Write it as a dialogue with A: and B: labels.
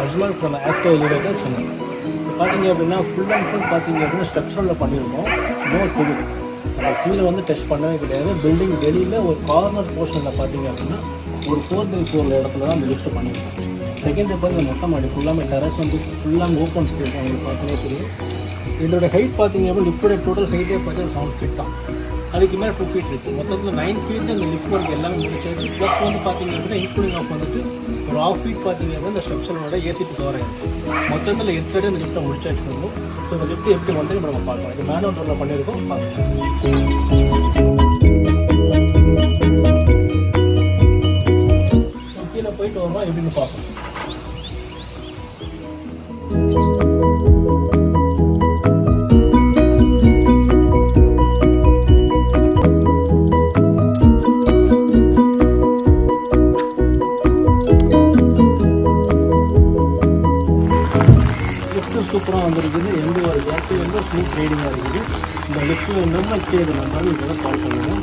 A: AJMAL from ASCO elevator Chennai. பார்த்தீங்க அப்படின்னா full and full பார்த்தீங்க அப்படின்னா ஸ்ட்ரக்சரில் பண்ணியிருக்கோம். No civil. அந்த சிவிலை வந்து டெஸ்ட் பண்ணவே கிடையாது. பில்டிங் வெளியில் ஒரு கார்னர் போர்ஷனில் பார்த்தீங்க அப்படின்னா ஒரு 4x4 இடத்துல தான் அந்த லிஃப்ட் பண்ணியிருக்கோம். செகண்ட் பார்த்து மொட்டை மாடி ஃபுல்லாமே டெரஸ் வந்து ஃபுல்லாக ஓப்பன் ஸ்பேஸ் அவங்களுக்கு பார்த்தீங்கன்னா தெரியும். இதோட ஹைட் பார்த்தீங்க அப்படின்னா லிஃப்டோட டோட்டல் ஹைட்டே பார்த்தீங்கன்னா 7 feet தான். அதுக்கு மேலே 2 feet இருக்குது. மொத்தத்தில் 9 feet அந்த லிஃப்ட் ஒர்க் எல்லாமே முடிச்சாச்சு. ப்ளஸ் வந்து பார்த்தீங்க அப்படின்னா இன்க்ளூடிங் ஆஃப் வந்துட்டு ஒரு 1/2 feet பார்த்தீங்க அப்படின்னா இந்த ஸ்ட்ரக்சரோட ஏசிட்டு கவர் ஆகிருக்கு. மொத்தத்தில் 8 இந்த லிஃப்ட்டை முடிச்சாச்சு பண்ணுவோம். ஸோ இந்த லிஃப்ட் எப்படி வந்து நம்ம பார்க்கலாம். இது மேனுவல் டோரில் பண்ணியிருக்கோம். கீழே போயிட்டு வருமா எப்படின்னு பார்ப்போம். சூப்பராக வந்துருக்குது. எந்த ஒரு கேட்டு வந்து ஸ்மூத் ரைடிங்காக இருக்குது. இந்த லிஃப்ட்டில் நம்ம கேடு நம்மளால் இதெல்லாம் கால் பண்ணுவோம்.